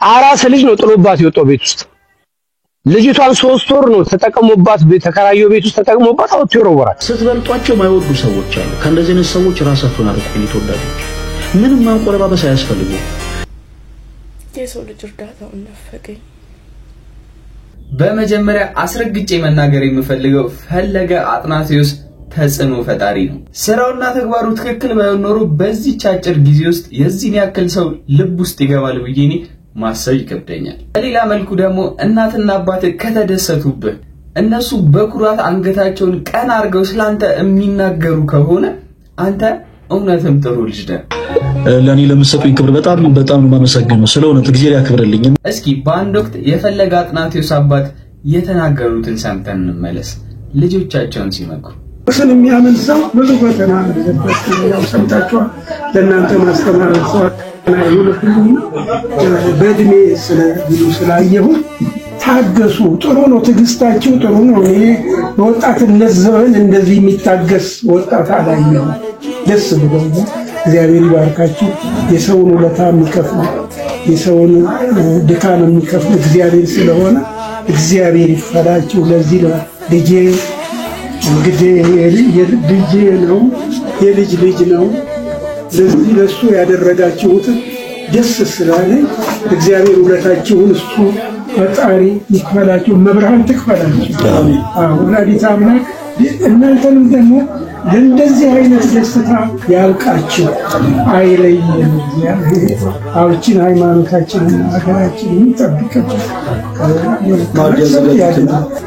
አራስ ልጅ ነው ጥሎባት የወጣው ቤት ውስጥ ልጅቷን 3 ወር ነው ተጠቅሞባት ተከራየው ቤት ውስጥ ተጠቅሞባት አውጥቶ ይወረወራል። ስትበልጧቸው ማይወዱ ሰዎች አሉ። ከእንደዚህ አይነት ሰዎች ራሳችሁን አርቁ። ተወዳጆች ምንም ማንቆለባበስ አያስፈልግም። የሰው ልጅ እርዳታው ነፈቀኝ። በመጀመሪያ አስረግጬ መናገር የምፈልገው ፈለገ አጥናቴዎስ ተጽዕኖ ፈጣሪ ነው። ስራውና ተግባሩ ትክክል ባይሆን ኖሮ በዚህ አጭር ጊዜ ውስጥ የዚህን ያክል ሰው ልብ ውስጥ ይገባል ብዬ ማሰብ ይከብደኛል። በሌላ መልኩ ደግሞ እናትና አባት ከተደሰቱብህ እነሱ በኩራት አንገታቸውን ቀና አርገው ስላንተ የሚናገሩ ከሆነ አንተ እውነትም ጥሩ ልጅ ነህ። ለኔ ለምትሰጡኝ ክብር በጣም ማመሰግነው። ስለሆነ እግዚአብሔር ያክብርልኝ። እስኪ በአንድ ወቅት የፈለገ አጥናቴዎስ አባት የተናገሩትን ሰምተን እንመለስ። ልጆቻቸውን ሲመክሩ ወሰን የሚያምን ሰው ብዙ ፈተና አለበት። ያው ሰምታችኋል። ለእናንተ ማስተማር ሰው በእድሜ ስላየሁ ታገሱ። ጥሩ ነው፣ ትዕግስታችሁ ጥሩ ነው። እኔ በወጣትነት ዘመን እንደዚህ የሚታገስ ወጣት አላየሁም። ደስ ብሎኝ እግዚአብሔር ይባርካችሁ። የሰውን ውለታ የሚከፍል የሰውን ድካም የሚከፍል እግዚአብሔር ስለሆነ እግዚአብሔር ይፈላችሁ። ለዚህ ነው ልጄ እንግዲህ ልጄ ነው የልጅ ልጅ ነው። ለዚህ ለሱ ያደረጋችሁት ደስ ስላለኝ እግዚአብሔር ውለታችሁን እሱ ፈጣሪ ይክፈላችሁ፣ መብርሃን ትክፈላችሁ። ወላዲተ አምላክ እናንተንም ደግሞ ለእንደዚህ አይነት ደስታ ያልቃችሁ አይለየን። አውችን ሃይማኖታችንን ሀገራችንን ይጠብቅልን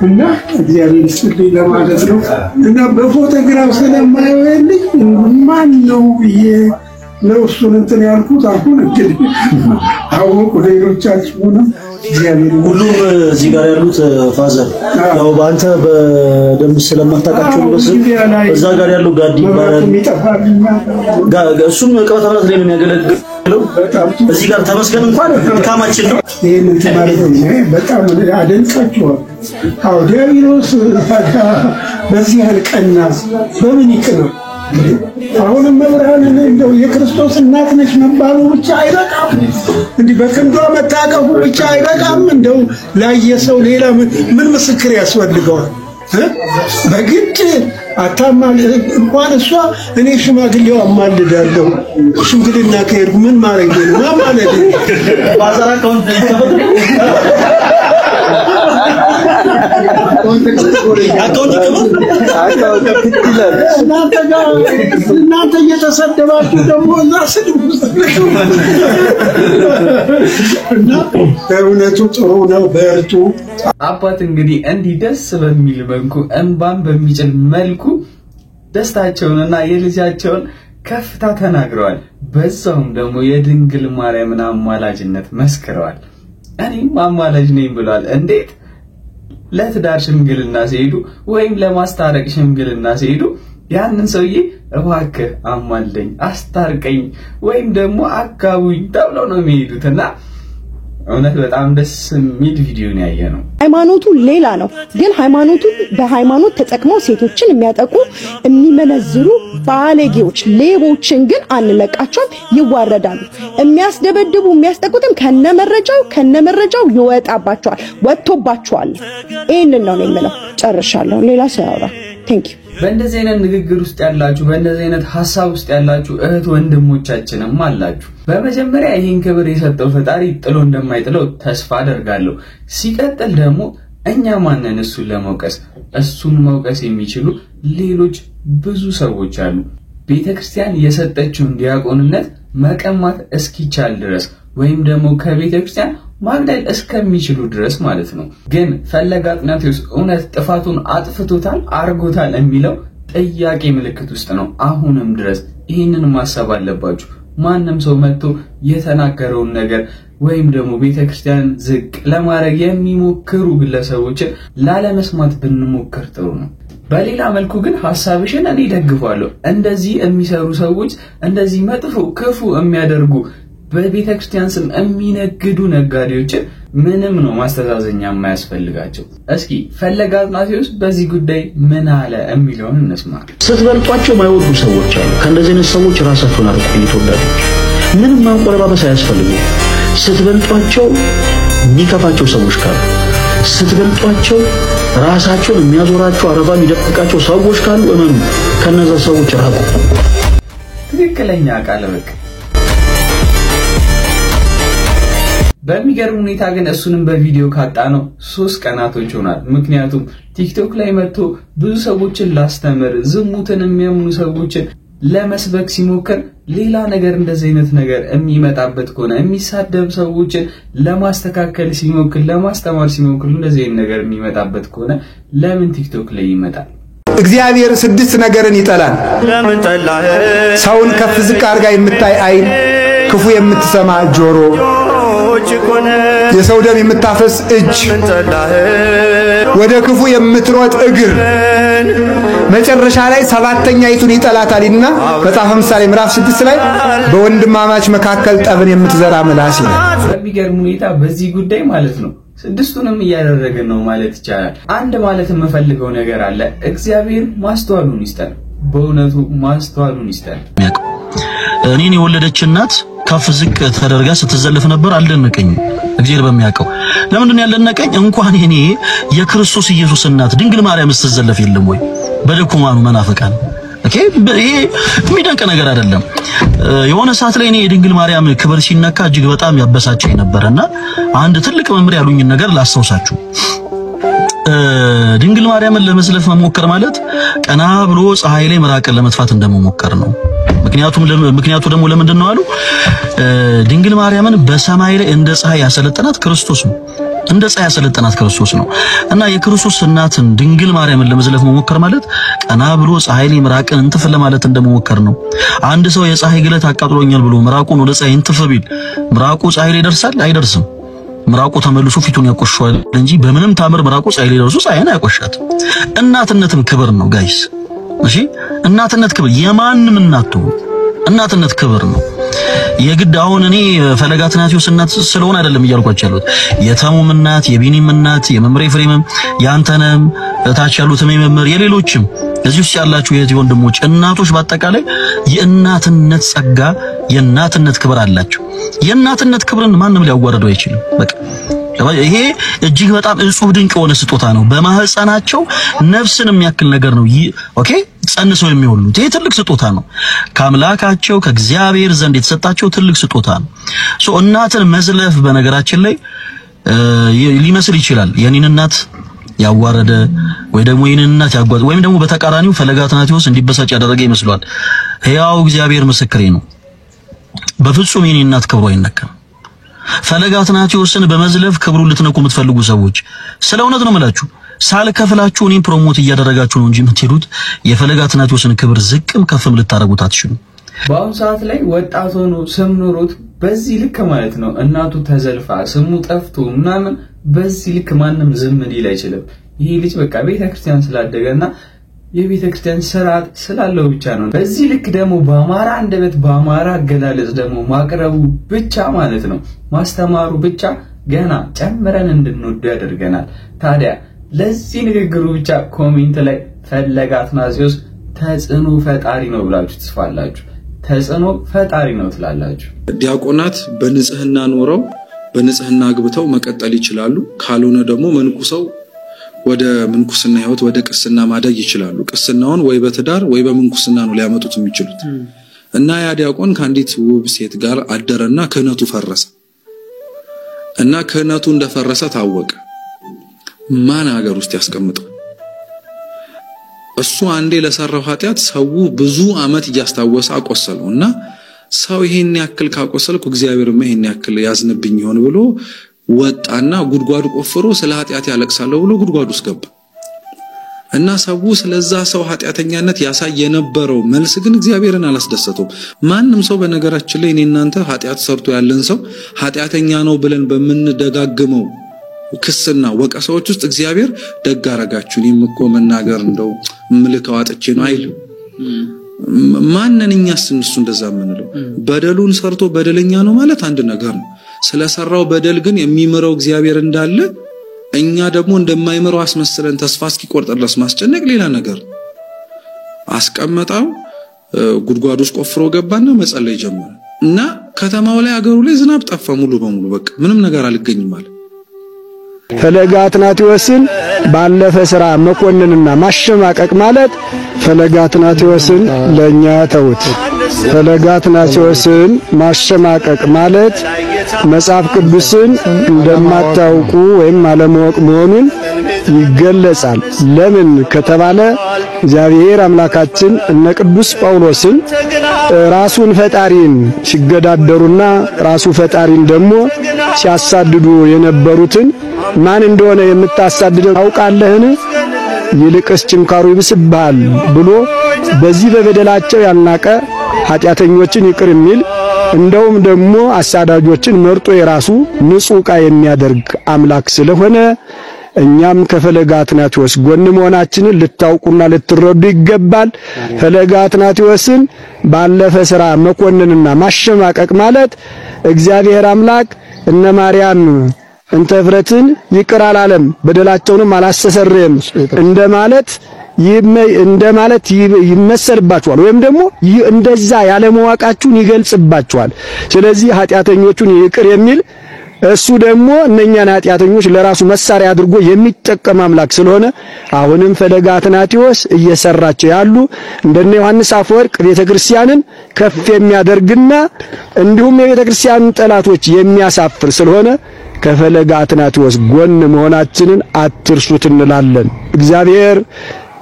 እና እግዚአብሔር ይስጥልኝ ለማለት ነው። እና በፎቶግራፍ ስለማይወልኝ ማን ነው ብዬ ነው እሱን እንትን ያልኩት። አሁን እንግዲህ አወቁ ሌሎቻችሁ ነው። እግዚአብሔር ሁሉም እዚህ ጋር ያሉት ፋዘር ያው ባንተ በደንብ ስለማታውቃቸው ነው። እዛ ጋር ያለው ጋዲ ባል እሱም ቀበታላት ላይ ነው የሚያገለግለው። እዚህ ጋር ተመስገን እንኳን ድካማችን ነው። ይሄንን ማለት ነው በጣም አደንቃችኋል። አዎ ዲያብሎስ በዚህ ያልቀና በምን ይቅነው? አሁንም መብርሃን እንደው የክርስቶስ እናት ነች መባሉ ብቻ አይበቃም። እንዲህ በክንዷ መታቀፉ ብቻ አይበቃም። እንደው ላየሰው ሌላ ምን ምስክር ያስፈልገዋል? በግድ አታማል እንኳን እሷ እኔ ሽማግሌው አማልዳለሁ። ሽምግልና ከሄድኩ ምን ማረግ ነው? ማማለድ ባዛራ ካውንት እናንተ እየተሰደባችሁ ደግሞ እዛ ስድብ እና በእውነቱ ጥሩ ነው። በርቱ። አባት እንግዲህ እንዲህ ደስ በሚል መልኩ እንባን በሚጭል መልኩ ደስታቸውንና የልጃቸውን ከፍታ ተናግረዋል። በዛውም ደግሞ የድንግል ማርያምን አማላጅነት መስክረዋል። እኔም አማላጅ ነኝ ብለዋል። እንዴት? ለትዳር ሽምግልና ሲሄዱ ወይም ለማስታረቅ ሽምግልና ሲሄዱ ያንን ሰውዬ እባክህ አማልደኝ፣ አስታርቀኝ ወይም ደግሞ አጋቡኝ ተብለው ነው የሚሄዱትና እውነት በጣም ደስ የሚል ቪዲዮ ነው ያየነው። ሃይማኖቱ ሌላ ነው፣ ግን በሃይማኖት ተጠቅመው ሴቶችን የሚያጠቁ የሚመነዝሩ ባለጌዎች ሌቦችን ግን አንለቃቸውም፣ ይዋረዳሉ። የሚያስደበድቡ የሚያስጠቁትም ከነመረጃው ይወጣባቸዋል፣ ወጥቶባቸዋል። ይሄንን ነው የምለው። ጨርሻለሁ። ሌላ ሰው ያወራ። ቴንክ ዩ። በእንደዚህ አይነት ንግግር ውስጥ ያላችሁ በእንደዚህ አይነት ሐሳብ ውስጥ ያላችሁ እህት ወንድሞቻችንም አላችሁ። በመጀመሪያ ይህን ክብር የሰጠው ፈጣሪ ጥሎ እንደማይጥለው ተስፋ አደርጋለሁ። ሲቀጥል ደግሞ እኛ ማንን እሱን ለመውቀስ? እሱን መውቀስ የሚችሉ ሌሎች ብዙ ሰዎች አሉ። ቤተክርስቲያን የሰጠችውን ዲያቆንነት መቀማት እስኪቻል ድረስ ወይም ደግሞ ከቤተክርስቲያን ማግደል እስከሚችሉ ድረስ ማለት ነው። ግን ፈለገ አጥናቴዎስ እውነት ጥፋቱን አጥፍቶታል አርጎታል የሚለው ጥያቄ ምልክት ውስጥ ነው አሁንም ድረስ። ይህንን ማሰብ አለባችሁ። ማንም ሰው መጥቶ የተናገረውን ነገር ወይም ደግሞ ቤተክርስቲያንን ዝቅ ለማድረግ የሚሞክሩ ግለሰቦችን ላለመስማት ብንሞክር ጥሩ ነው። በሌላ መልኩ ግን ሐሳብሽን እኔ ደግፋለሁ። እንደዚህ የሚሰሩ ሰዎች እንደዚህ መጥፎ ክፉ የሚያደርጉ በቤተክርስቲያን ስም የሚነግዱ ነጋዴዎችን ምንም ነው ማስተዛዘኛ የማያስፈልጋቸው። እስኪ ፈለገ አጥናቴዎስ በዚህ ጉዳይ ምን አለ የሚለውን እንስማ። ስትበልጧቸው ማይወዱ ሰዎች አሉ። ከእንደዚህ አይነት ሰዎች ራሳችሁን አርቁ። ተወዳጆች ምንም ማንቆለባበስ አያስፈልግም። ስትበልጧቸው የሚከፋቸው ሰዎች ካሉ ስትበልጧቸው ራሳቸውን የሚያዞራቸው አረባ የሚደፍቃቸው ሰዎች ካሉ እመኑ ከነዛ ሰዎች ራቁ። ትክክለኛ ቃል በቃ በሚገርም ሁኔታ ግን እሱንም በቪዲዮ ካጣ ነው 3 ቀናቶች ሆናል። ምክንያቱም ቲክቶክ ላይ መጥቶ ብዙ ሰዎችን ላስተምር ዝሙትን የሚያምኑ ሰዎችን ለመስበክ ሲሞክር ሌላ ነገር እንደዚህ አይነት ነገር የሚመጣበት ከሆነ የሚሳደብ ሰዎችን ለማስተካከል ሲሞክር ለማስተማር ሲሞክር እንደዚህ አይነት ነገር የሚመጣበት ከሆነ ለምን ቲክቶክ ላይ ይመጣል? እግዚአብሔር 6 ነገርን ይጠላል። ለምን ጠላህ? ሰውን ከፍ ዝቅ አድርጋ የምታይ አይን፣ ክፉ የምትሰማ ጆሮ፣ የሰው ደም የምታፈስ እጅ፣ ወደ ክፉ የምትሮጥ እግር፣ መጨረሻ ላይ 7ኛይቱን ይጠላታልና መጽሐፈ ምሳሌ ምዕራፍ 6 ላይ በወንድማማች መካከል ጠብን የምትዘራ ምላስ ይላል። በሚገርም ሁኔታ በዚህ ጉዳይ ማለት ነው 6ቱንም እያደረገን ነው ማለት ይቻላል። አንድ ማለት የምፈልገው ነገር አለ። እግዚአብሔር ማስተዋሉን ይስጠን፣ በእውነቱ ማስተዋሉን ይስጠን። እኔን የወለደች እናት ከፍ ዝቅ ተደርጋ ስትዘለፍ ነበር። አልደነቀኝም። እግዚአብሔር በሚያውቀው ለምንድን ያልደነቀኝ እንኳን እኔ የክርስቶስ ኢየሱስ እናት ድንግል ማርያም ስትዘለፍ የለም ወይ? በደኩማኑ መናፍቃን ኦኬ። ይሄ የሚደንቅ ነገር አይደለም። የሆነ ሰዓት ላይ እኔ የድንግል ማርያም ክብር ሲነካ እጅግ በጣም ያበሳጨኝ ነበርና አንድ ትልቅ መምህር ያሉኝ ነገር ላስታውሳችሁ። ድንግል ማርያምን ለመስለፍ መሞከር ማለት ቀና ብሎ ፀሐይ ላይ መራቅን ለመጥፋት እንደመሞከር ነው። ምክንያቱ ደግሞ ለምንድን ነው አሉ? ድንግል ማርያምን በሰማይ ላይ እንደ ፀሐይ ያሰለጠናት ክርስቶስ ነው። እንደ ፀሐይ ያሰለጠናት ክርስቶስ ነው። እና የክርስቶስ እናትን ድንግል ማርያምን ለመዝለፍ መሞከር ማለት ቀና ብሎ ፀሐይ ላይ ምራቅን እንትፍ ለማለት እንደመሞከር ነው። አንድ ሰው የፀሐይ ግለት አቃጥሎኛል ብሎ ምራቁን ወደ ፀሐይ እንትፍ ቢል ምራቁ ፀሐይ ላይ ይደርሳል? አይደርስም። ምራቁ ተመልሶ ፊቱን ያቆሽዋል እንጂ በምንም ታምር ምራቁ ፀሐይ ላይ ደርሶ ፀሐይን አያቆሻት። እናትነትም ክብር ነው ጋይስ። እሺ እናትነት ክብር የማንም እናትነት ክብር ነው። የግድ አሁን እኔ ፈለገ አትናቴዎስ እናት ስለሆነ አይደለም እያልኳችሁ ያሉት። የተሙም እናት፣ የቢኒም እናት፣ የመምሬ ፍሬምም፣ ያንተንም እታች ያሉትም የመምር የሌሎችም እዚህ ውስጥ ያላችሁ የእህት ወንድሞች እናቶች በአጠቃላይ የእናትነት ጸጋ የእናትነት ክብር አላቸው። የእናትነት ክብርን ማንም ሊያዋርደው አይችልም። በቃ ይሄ እጅግ በጣም እጹብ ድንቅ የሆነ ስጦታ ነው። በማህፀናቸው ነፍስን የሚያክል ነገር ነው ኦኬ ጸንሰው የሚወሉት። ይሄ ትልቅ ስጦታ ነው። ከአምላካቸው ከእግዚአብሔር ዘንድ የተሰጣቸው ትልቅ ስጦታ ነው። እናትን መዝለፍ በነገራችን ላይ ሊመስል ይችላል የኔን እናት ያዋረደ ወይ ደግሞ የኔን እናት ያጓዝ ወይም ደግሞ በተቃራኒው ፈለገ አትናቴዎስ እንዲበሳጭ ያደረገ ይመስላል። ሕያው እግዚአብሔር ምስክሬ ነው። በፍጹም የኔን እናት ክብሩ አይነካም። ፈለገ አትናቴዎስን በመዝለፍ ክብሩን ልትነኩ የምትፈልጉ ሰዎች ስለ እውነት ነው የምላችሁ፣ ሳልከፍላችሁ እኔን ፕሮሞት እያደረጋችሁ ነው እንጂ የምትሄዱት የፈለገ አትናቴዎስን ክብር ዝቅም ከፍም ልታረጉት አትችሉ። በአሁኑ ሰዓት ላይ ወጣት ሆኖ ስም ኖሮት በዚህ ልክ ማለት ነው እናቱ ተዘልፋ ስሙ ጠፍቶ ምናምን በዚህ ልክ ማንም ዝም ሊል አይችልም። ይሄ ልጅ በቃ ቤተክርስቲያን ስላደገና የቤተክርስቲያን ስርዓት ስላለው ብቻ ነው። በዚህ ልክ ደግሞ በአማራ አንደበት በአማራ አገላለጽ ደግሞ ማቅረቡ ብቻ ማለት ነው ማስተማሩ ብቻ ገና ጨምረን እንድንወደው ያደርገናል። ታዲያ ለዚህ ንግግሩ ብቻ ኮሜንት ላይ ፈለገ አትናቴዎስ ተጽዕኖ ፈጣሪ ነው ብላችሁ ትጽፋላችሁ። ተጽዕኖ ፈጣሪ ነው ትላላችሁ። ዲያቆናት በንጽህና ኖረው በንጽህና አግብተው መቀጠል ይችላሉ። ካልሆነ ደግሞ መንኩሰው ወደ ምንኩስና ህይወት ወደ ቅስና ማደግ ይችላሉ። ቅስናውን ወይ በትዳር ወይ በምንኩስና ነው ሊያመጡት የሚችሉት። እና ያ ዲያቆን ከአንዲት ውብ ሴት ጋር አደረና ክህነቱ ፈረሰ። እና ክህነቱ እንደፈረሰ ታወቀ። ማን ሀገር ውስጥ ያስቀምጠው? እሱ አንዴ ለሰራው ኃጢያት ሰው ብዙ አመት እያስታወሰ አቆሰለውና ሰው ይሄን ያክል ካቆሰልኩ እግዚአብሔርም ይሄን ያክል ያዝንብኝ ይሆን ብሎ ወጣና ጉድጓድ ቆፍሮ ስለ ኃጢያት ያለቅሳለሁ ብሎ ጉድጓድ ውስጥ ገባ። እና ሰው ስለዛ ሰው ኃጢያተኛነት ያሳይ የነበረው መልስ ግን እግዚአብሔርን አላስደሰተውም። ማንም ሰው በነገራችን ላይ እኔናንተ ኃጢያት ሰርቶ ያለን ሰው ኃጢያተኛ ነው ብለን በመንደጋግመው ክስና ወቀሳዎች ውስጥ እግዚአብሔር ደግ አረጋችሁ እኔምኮ መናገር እንደው ምልከው አጥቼ ነው አይልም። ማንንኛስ እሱ እንደዛ ምንለው? በደሉን ሰርቶ በደለኛ ነው ማለት አንድ ነገር ነው። ስለሰራው በደል ግን የሚምረው እግዚአብሔር እንዳለ እኛ ደግሞ እንደማይምረው አስመስለን ተስፋ እስኪቆርጥ ድረስ ማስጨነቅ ሌላ ነገር። አስቀመጣው ጉድጓድ ውስጥ ቆፍሮ ገባና መጸለይ ጀመረ። እና ከተማው ላይ አገሩ ላይ ዝናብ ጠፋ ሙሉ በሙሉ በቃ ምንም ነገር አልገኝም ማለት ፈለገ አትናቴዎስን ባለፈ ሥራ መኮንንና ማሸማቀቅ ማለት ፈለገ አትናቴዎስን ለኛ ተውት። ፈለገ አትናቴዎስን ማሸማቀቅ ማለት መጽሐፍ ቅዱስን እንደማታውቁ ወይም አለማወቅ መሆኑን ይገለጻል። ለምን ከተባለ እግዚአብሔር አምላካችን እነ ቅዱስ ጳውሎስን ራሱን ፈጣሪን ሲገዳደሩና ራሱ ፈጣሪን ደግሞ ሲያሳድዱ የነበሩትን ማን እንደሆነ የምታሳድደው ታውቃለህን? ይልቅስ ጭንካሩ ይብስብሃል ብሎ በዚህ በበደላቸው ያልናቀ ኃጢአተኞችን ይቅር የሚል እንደውም ደግሞ አሳዳጆችን መርጦ የራሱ ንጹህ ዕቃ የሚያደርግ አምላክ ስለሆነ እኛም ከፈለገ አትናቴዎስ ጎን መሆናችንን ልታውቁና ልትረዱ ይገባል። ፈለገ አትናቴዎስን ባለፈ ሥራ መኮንንና ማሸማቀቅ ማለት እግዚአብሔር አምላክ እነ ማርያም እንተ ፍረትን ይቅር አላለም በደላቸውንም አላስተሰረየም እንደማለት ይመሰልባቸዋል ወይም ደግሞ እንደዛ ያለ መዋቃችሁን ይገልጽባቸዋል። ስለዚህ ኃጢአተኞቹን ይቅር የሚል እሱ ደግሞ እነኛን ኃጢአተኞች ለራሱ መሳሪያ አድርጎ የሚጠቀም አምላክ ስለሆነ አሁንም ፈለገ አትናቴዎስ እየሰራቸው ያሉ እንደነ ዮሐንስ አፈወርቅ ቤተክርስቲያንን ከፍ የሚያደርግና እንዲሁም የቤተክርስቲያንን ጠላቶች የሚያሳፍር ስለሆነ ከፈለገ አትናቴዎስ ጎን መሆናችንን አትርሱት እንላለን። እግዚአብሔር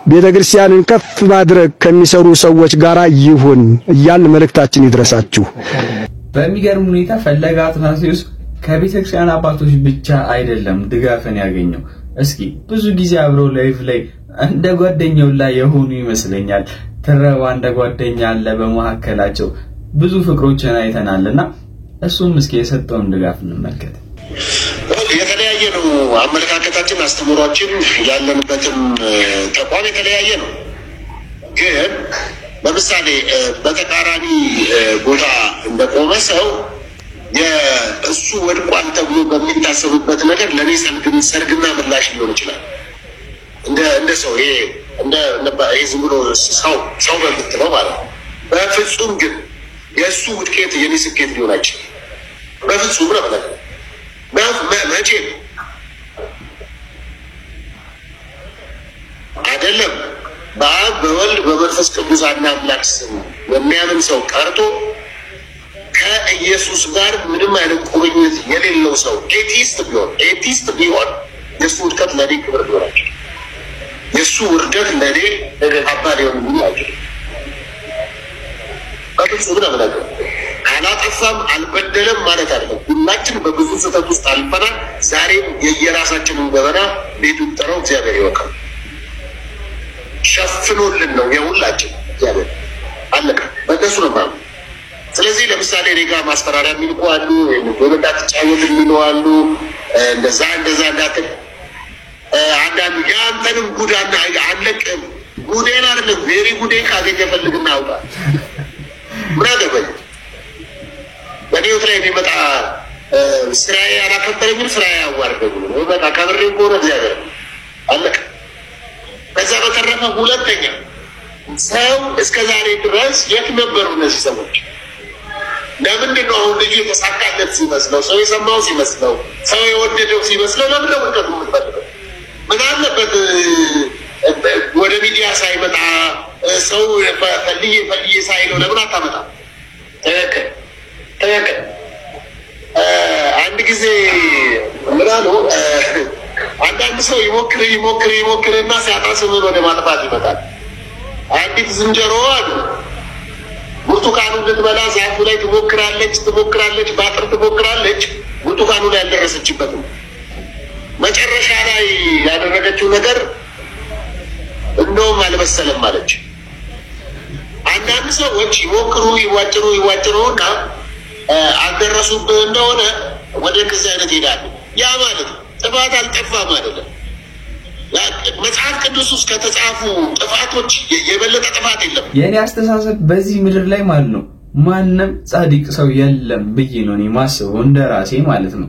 ቤተክርስቲያንን ከፍ ማድረግ ከሚሰሩ ሰዎች ጋር ይሁን እያልን መልእክታችን ይድረሳችሁ። በሚገርም ሁኔታ ፈለገ አትናቴዎስ ከቤተክርስቲያን አባቶች ብቻ አይደለም ድጋፍን ያገኘው። እስኪ ብዙ ጊዜ አብረው ላይፍ ላይ እንደ ጓደኛው ላይ የሆኑ ይመስለኛል። ተረባ እንደ ጓደኛ አለ በመሐከላቸው ብዙ ፍቅሮችን አይተናልና እሱም እስኪ የሰጠውን ድጋፍ እንመልከት። የተለያየ ነው አመለካከታችን፣ አስተምሯችን፣ ያለንበትም ተቋም የተለያየ ነው። ግን በምሳሌ በተቃራኒ ቦታ እንደቆመ ሰው የእሱ ወድቋል ተብሎ በሚታሰብበት ነገር ለኔ ሰርግና ምላሽ ሊሆን ይችላል። እንደ ሰው ይሄ ዝም ብሎ ሰው በምትለው ማለት ነው። በፍጹም ግን የእሱ ውድቀት የኔ ስኬት ሊሆን አይችልም። በፍጹም ነው ማለት ነው። መቼ አይደለም በአብ በወልድ በመንፈስ ቅዱስ አንድ አምላክ ስም የሚያምን ሰው ቀርቶ ከኢየሱስ ጋር ምንም አይነት ቁርኝት የሌለው ሰው ኤቲስት ቢሆን የእሱ ውድቀት ለኔ ክብር ሊሆን አይችልም። የእሱ ውርደት ለኔ አባ ሊሆን አይችልም። በፍጹም ነው ማለት ነው። አላጠፋም አልበደለም ማለት አይደለም። ሁላችን በብዙ ስህተት ውስጥ አልፈናል። ዛሬም የየራሳችንን ገበና ቤቱን ጠራው እግዚአብሔር ይወቃል። ሸፍኖልን ነው የሁላችን እግዚአብሔር አለቀ። በእነሱ ነው ማለት። ስለዚህ ለምሳሌ እኔ ጋር ማስፈራሪያ የሚልኩ አሉ፣ በመጣት ጫወት የሚሉ አሉ። እንደዛ እንዳትል አንዳንዱ ያንተንም ጉዳና አለቅም ጉዴን አይደለም ቬሪ ጉዴን ካገኘ ፈልግና አውጣ ምን አገባኝ። በዲዮት ላይ የሚመጣ ስራዬ አላከበረኝም፣ ስራዬ አዋርደኝ ነው በቃ ከብሬ ቆረ እግዚአብሔር አለቀ። ከዛ በተረፈ ሁለተኛ ሰው እስከ ዛሬ ድረስ የት ነበሩ እነዚህ ሰዎች? ለምንድን ነው አሁን ልጁ የተሳካለት ሲመስለው፣ ሰው የሰማው ሲመስለው፣ ሰው የወደደው ሲመስለው ለምን ነው ወደዱ የምትፈልገው? ምን አለበት ወደ ሚዲያ ሳይመጣ ሰው ፈልዬ ሳይለው ለምን አታመጣ? ተከከ አንድ ጊዜ ምን አሉ አንዳንድ ሰው ይሞክርና ሲያጣ ስምን ወደ ማጥፋት ይመጣል። አንዲት ዝንጀሮ አሉ ብርቱካኑን ልትበላ ዛፉ ላይ ትሞክራለች፣ ባጥር ትሞክራለች። ብርቱካኑ ላይ አልደረሰችበትም። መጨረሻ ላይ ያደረገችው ነገር እንደውም አልበሰለም አለች። አንዳንድ ሰዎች ይዋጭሩና አልደረሱብህ እንደሆነ ወደ ከዛ አይነት ይሄዳሉ። ያ ማለት ጥፋት አልጠፋም አይደለም። መጽሐፍ ቅዱስ ውስጥ ከተጻፉ ጥፋቶች የበለጠ ጥፋት የለም። የኔ አስተሳሰብ በዚህ ምድር ላይ ማለት ነው ማንም ጻድቅ ሰው የለም ብዬ ነው እኔ ማስበው እንደራሴ ማለት ነው።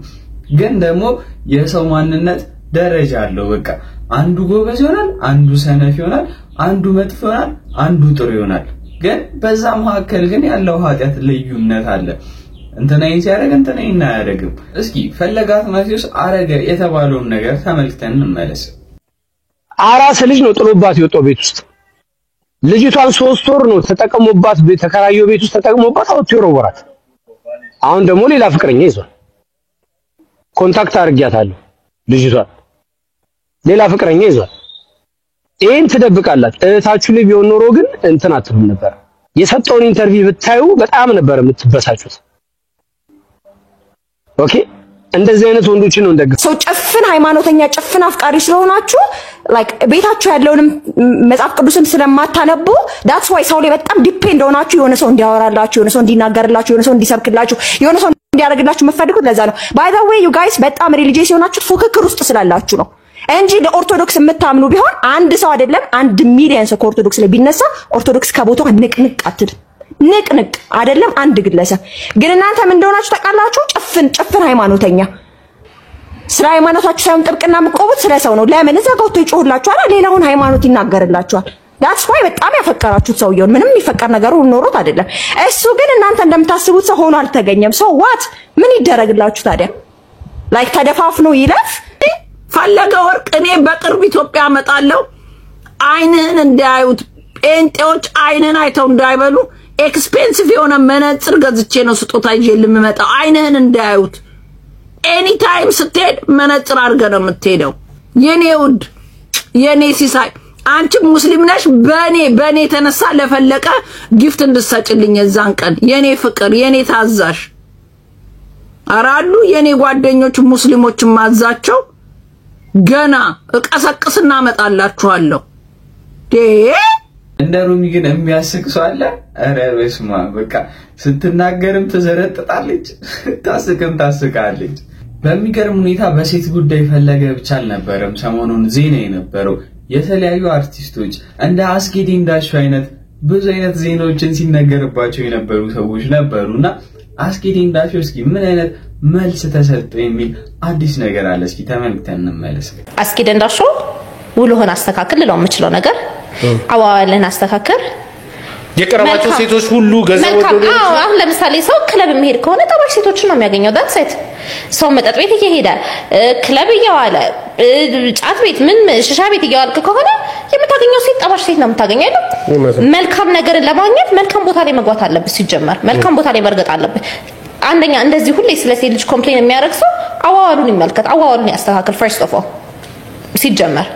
ግን ደግሞ የሰው ማንነት ደረጃ አለው። በቃ አንዱ ጎበዝ ይሆናል፣ አንዱ ሰነፍ ይሆናል፣ አንዱ መጥፎ ይሆናል፣ አንዱ ጥሩ ይሆናል። ግን በዛ መካከል ግን ያለው ኃጢአት ልዩነት አለ። እንትናይን ሲያደርግ እንትናይን አያደርግም። እስኪ ፈለገ አትናቴዎስ አረገ የተባለውን ነገር ተመልክተን እንመለስ። አራስ ልጅ ነው ጥሎባት የወጣው ቤት ውስጥ። ልጅቷን 3 ወር ነው ተጠቅሞባት ተከራየው ቤት ውስጥ ተጠቅሞባት አውጥቶ ይወረወራት። አሁን ደግሞ ሌላ ፍቅረኛ ይዟል። ኮንታክት አድርጊያታለሁ ልጅቷን ሌላ ፍቅረኛ ይዟል። ይሄን ትደብቃላችሁ። እህታችሁ ላይ ቢሆን ኖሮ ግን እንትን አትሉም ነበር። የሰጠውን ኢንተርቪው ብታዩ በጣም ነበር የምትበሳጩት። ኦኬ እንደዚህ አይነት ወንዶችን ነው እንደግ ሰው ጭፍን ሃይማኖተኛ ጭፍን አፍቃሪ ስለሆናችሁ ላይክ ቤታችሁ ያለውንም መጽሐፍ ቅዱስን ስለማታነቡ that's why ሰው ላይ በጣም ዲፔንድ ሆናችሁ የሆነ ሰው እንዲያወራላችሁ የሆነ ሰው እንዲናገርላችሁ የሆነ ሰው እንዲሰብክላችሁ የሆነ ሰው እንዲያደርግላችሁ የምትፈልጉት ለዛ ነው። by the way you guys በጣም ሪሊጂየስ የሆናችሁ ፉክክር ውስጥ ስላላችሁ ነው እንጂ ለኦርቶዶክስ የምታምኑ ቢሆን አንድ ሰው አይደለም 1 ሚሊዮን ሰው ኦርቶዶክስ ላይ ቢነሳ ኦርቶዶክስ ከቦታው ንቅንቅ አትል ንቅንቅ አይደለም አንድ ግለሰብ። ግን እናንተ ምን እንደሆናችሁ ታውቃላችሁ? ጭፍን ሃይማኖተኛ ስለ ሃይማኖታችሁ ሳይሆን ጥብቅና የምትቆሙት ስለ ሰው ነው። ለምን እዛ ጋር ይጮህላችኋል፣ ሌላውን ሃይማኖት ይናገርላችኋል። that's why በጣም ያፈቀራችሁት ሰውየውን ምንም የሚፈቀር ነገር ኖሮት አይደለም። እሱ ግን እናንተ እንደምታስቡት ሰው ሆኖ አልተገኘም። so what ምን ይደረግላችሁ ታዲያ? ላይክ ተደፋፍኖ ይለፍ ፈለገ ወርቅ እኔ በቅርብ ኢትዮጵያ አመጣለሁ አይንህን እንዳያዩት ጴንጤዎች አይንህን አይተው እንዳይበሉ ኤክስፔንሲቭ የሆነ መነጽር ገዝቼ ነው ስጦታ ይዤ ልምመጣው አይንህን እንዳያዩት ኤኒ ታይም ስትሄድ መነጽር አድርገህ ነው የምትሄደው የኔ ውድ የኔ ሲሳይ አንቺ ሙስሊም ነሽ በኔ ተነሳ ለፈለቀ ጊፍት እንድትሰጭልኝ የዛን ቀን የኔ ፍቅር የኔ ታዛዥ አራሉ የኔ ጓደኞች ሙስሊሞች ማዛቸው ገና እቀሰቅስና አመጣላችኋለሁ እንደ ሩሚ ግን የሚያስቅ ሰው አለ። አረ በስማ በቃ ስትናገርም ትዘረጥጣለች ታስቃለች። በሚገርም ሁኔታ በሴት ጉዳይ ፈለገ ብቻ አልነበረም ሰሞኑን ዜና የነበረው የተለያዩ አርቲስቶች እንደ አስጌዲ እንዳሹ አይነት ብዙ አይነት ዜናዎችን ሲነገርባቸው የነበሩ ሰዎች ነበሩና አስጌዲ እንዳሹ እስኪ ምን አይነት መልስ ተሰጠው የሚል አዲስ ነገር አለ። እስኪ ተመልክተን እንመለስ። አስጌዲ እንዳሹ ውሎህን አስተካክል ለው የምችለው ነገር አዋዋልን አስተካክል የቀረባቸው ሴቶች ሁሉ ገዘው ወደው አሁን ለምሳሌ ሰው ክለብ የሚሄድ ከሆነ ጠባሽ ሴቶችን ነው የሚያገኘው that's it ሰው መጠጥ ቤት እየሄደ ክለብ እየዋለ ጫት ቤት ምን ሽሻ ቤት እየዋልክ ከሆነ የምታገኘው ሴት ጠባሽ ሴት ነው የምታገኘው መልካም ነገር ለማግኘት መልካም ቦታ ላይ መግባት አለበት ሲጀመር መልካም ቦታ ላይ መርገጥ አለበት አንደኛ እንደዚህ ሁሌ ስለ ሴት ልጅ ኮምፕሌን የሚያደርግ ሰው አዋዋሉን ይመልከት አዋዋሉን ያስተካክል first of all ሲጀመር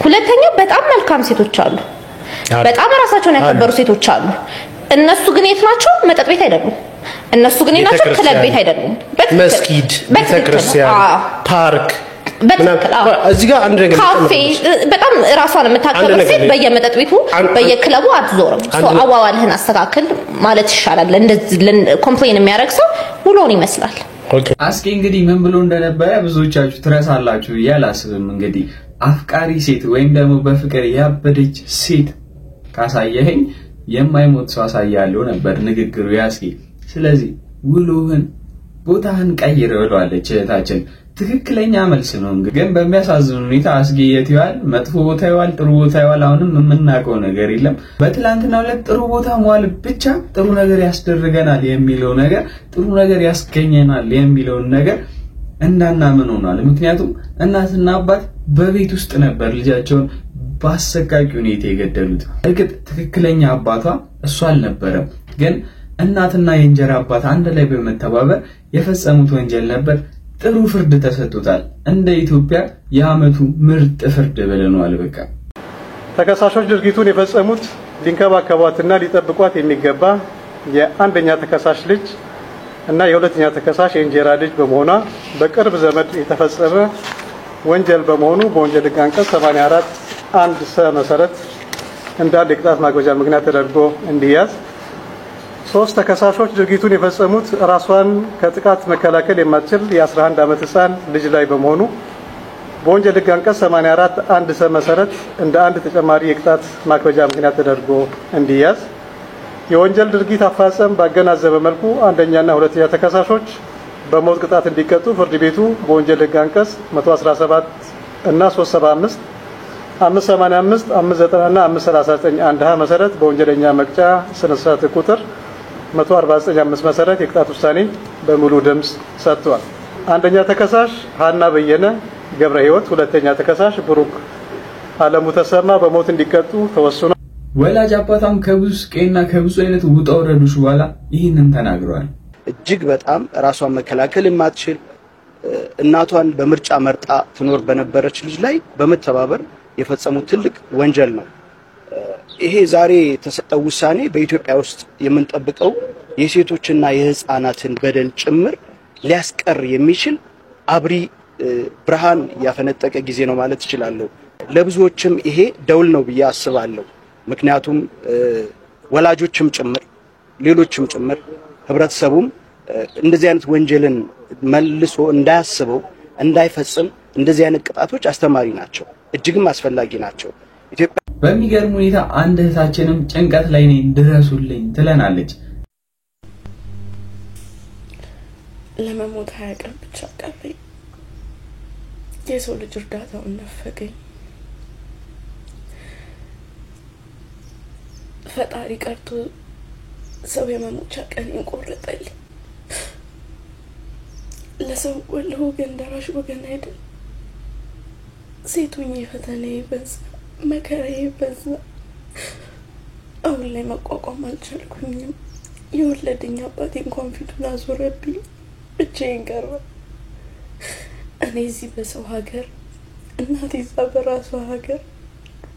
ሁለተኛ በጣም መልካም ሴቶች አሉ በጣም ራሳቸውን ያከበሩ ሴቶች አሉ እነሱ ግን የት ናቸው መጠጥ ቤት አይደሉም እነሱ ግን የናቸው ክለብ ቤት አይደሉም መስጊድ ቤተክርስቲያን ፓርክ እዚህ ጋር አንድ ነገር ካፌ በጣም ራሷን የምታከብር ሴት በየመጠጥ ቤቱ በየክለቡ አትዞርም አዋዋልህን አስተካክል ማለት ይሻላል እንደዚህ ኮምፕሌን የሚያደርግ ሰው ውሎን ይመስላል አስኪ እንግዲህ ምን ብሎ እንደነበረ ብዙዎቻችሁ ትረሳላችሁ ያላስብም እንግዲህ አፍቃሪ ሴት ወይም ደግሞ በፍቅር ያበደች ሴት ካሳየኸኝ የማይሞት ሰው አሳያለሁ ነበር ንግግሩ ያስኪ ስለዚህ ውሎህን ቦታህን ቀይር ብለዋለች እህታችን ትክክለኛ መልስ ነው ግን በሚያሳዝን ሁኔታ አስጊ የትዋል መጥፎ ቦታ ይዋል ጥሩ ቦታ ይዋል አሁንም የምናውቀው ነገር የለም በትላንትናው ዕለት ጥሩ ቦታ መዋል ብቻ ጥሩ ነገር ያስደርገናል የሚለው ነገር ጥሩ ነገር ያስገኘናል የሚለው ነገር እንዳናምን ሆኗል ምክንያቱም እናትና አባት በቤት ውስጥ ነበር ልጃቸውን ባሰቃቂ ሁኔታ የገደሉት እርግጥ ትክክለኛ አባቷ እሱ አልነበረም ግን እናትና የእንጀራ አባት አንድ ላይ በመተባበር የፈጸሙት ወንጀል ነበር ጥሩ ፍርድ ተሰጥቷል እንደ ኢትዮጵያ የአመቱ ምርጥ ፍርድ ብለናል በቃ ተከሳሾች ድርጊቱን የፈጸሙት ሊንከባከቧትና ሊጠብቋት የሚገባ የአንደኛ ተከሳሽ ልጅ እና የሁለተኛ ተከሳሽ የእንጀራ ልጅ በመሆኗ በቅርብ ዘመድ የተፈጸመ ወንጀል በመሆኑ በወንጀል ሕግ አንቀጽ 84 1 ሰ መሰረት እንዳለ የቅጣት ማክበጃ ምክንያት ተደርጎ እንዲያዝ ሶስት ተከሳሾች ድርጊቱን የፈጸሙት ራሷን ከጥቃት መከላከል የማትችል የ11 ዓመት ህፃን ልጅ ላይ በመሆኑ በወንጀል ሕግ አንቀጽ 84 1 ሰ መሰረት እንደ አንድ ተጨማሪ የቅጣት ማክበጃ ምክንያት ተደርጎ እንዲያዝ የወንጀል ድርጊት አፋጸም ባገናዘበ መልኩ አንደኛና ሁለተኛ ተከሳሾች በሞት ቅጣት እንዲቀጡ ፍርድ ቤቱ በወንጀል ሕግ አንቀጽ 117 እና 375 585 590 እና 539 1 ሀ መሰረት በወንጀለኛ መቅጫ ስነ ስርዓት ቁጥር 149 መሰረት የቅጣት ውሳኔ በሙሉ ድምጽ ሰጥቷል። አንደኛ ተከሳሽ ሀና በየነ ገብረ ሕይወት፣ ሁለተኛ ተከሳሽ ብሩክ አለሙ ተሰማ በሞት እንዲቀጡ ተወስኗል። ወላጅ አባታም ከብዙ ስቃይና ከብዙ አይነት ውጣ ውረዶች በኋላ ይህንን ተናግረዋል። እጅግ በጣም ራሷን መከላከል የማትችል እናቷን በምርጫ መርጣ ትኖር በነበረች ልጅ ላይ በመተባበር የፈጸሙት ትልቅ ወንጀል ነው። ይሄ ዛሬ የተሰጠው ውሳኔ በኢትዮጵያ ውስጥ የምንጠብቀው የሴቶችና የህፃናትን በደል ጭምር ሊያስቀር የሚችል አብሪ ብርሃን ያፈነጠቀ ጊዜ ነው ማለት እችላለሁ። ለብዙዎችም ይሄ ደውል ነው ብዬ አስባለሁ። ምክንያቱም ወላጆችም ጭምር ሌሎችም ጭምር ህብረተሰቡም እንደዚህ አይነት ወንጀልን መልሶ እንዳያስበው እንዳይፈጽም እንደዚህ አይነት ቅጣቶች አስተማሪ ናቸው፣ እጅግም አስፈላጊ ናቸው። ኢትዮጵያ በሚገርም ሁኔታ አንድ እህታችንም ጭንቀት ላይ ነኝ ድረሱልኝ ትለናለች። ለመሞት ያቀር ብቻ ቀረኝ። የሰው ልጅ እርዳታውን ነፈገኝ። ፈጣሪ ቀርቶ ሰው የመሞቻ ቀን ይቆርጣልኝ። ለሰው ወገን ደራሽ ወገን አይደል። ሴቱኝ ፈተናዬ በዛ፣ መከራዬ በዛ። አሁን ላይ መቋቋም አልቻልኩኝም። የወለደኝ አባቴ እንኳን ፊቱን አዞረብኝ፣ ብቻዬን ቀረ። እኔ እዚህ በሰው ሀገር፣ እናቴ እዛ በራሷ ሀገር፣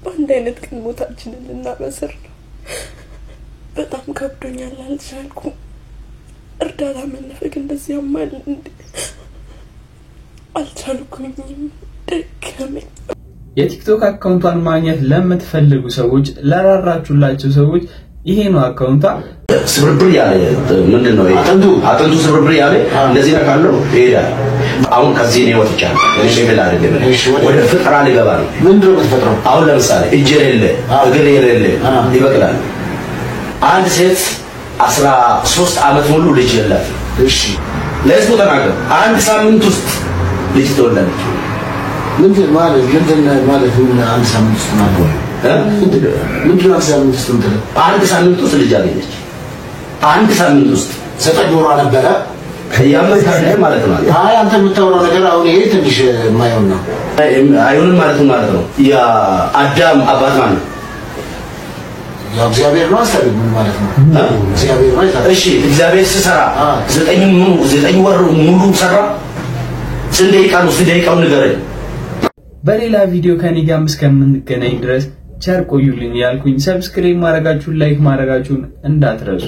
በአንድ አይነት ቀን ሞታችንን ልናበስር ነው። በጣም ከብዶኛል፣ አልቻልኩም። እርዳታ መነፈግ እንደዚህ ያማል እንዴ? አልቻልኩኝም፣ ደከመኝ። የቲክቶክ አካውንቷን ማግኘት ለምትፈልጉ ሰዎች፣ ለራራችሁላችሁ ሰዎች ይሄ ነው አካውንቷ። ስብርብር ያለ ምንድነው? አጥንቱ ስብርብር ያለ እንደዚህ ነካለው ይሄዳል። አሁን ከዚህ ነው ወጥቻለሁ። እሺ ብላልገ ወደ ፍጥራ ልገባ ነው። ምንድነው የምትፈጥረው? አሁን ለምሳሌ እጅ የሌለ እግር የሌለ ይበቅላል። አንድ ሴት 13 ዓመት ሙሉ ልጅ የላት። እሺ ለህዝቡ ተናገር። አንድ ሳምንት ውስጥ ልጅ ተወለደች። ምንድን ማለት አንድ ሳምንት ውስጥ ማለት ነው? ምንድነው ሳምንት ውስጥ እንደ አንድ ሳምንት ውስጥ ልጅ አገኘች። አንድ ሳምንት ውስጥ 9 ወር ነበረ ያመጣለ ማለት ነው። አይ አንተ የምታወራው ነገር አሁን ይሄ ትንሽ የማይሆን ነው። አይሆንም ማለት ነው። ያ አዳም አባት ማለት ነው። ያ እግዚአብሔር ነው አሰብ ማለት ነው። እግዚአብሔር ነው። እሺ እግዚአብሔር ሲሰራ 9 ወር ሙሉ ሰራ። ስንት ደቂቃው ንገረኝ። በሌላ ቪዲዮ ከኔ ጋር እስከምንገናኝ ድረስ ቸር ቆዩልኝ ያልኩኝ። ሰብስክራይብ ማድረጋችሁን ላይክ ማድረጋችሁን እንዳትረሱ።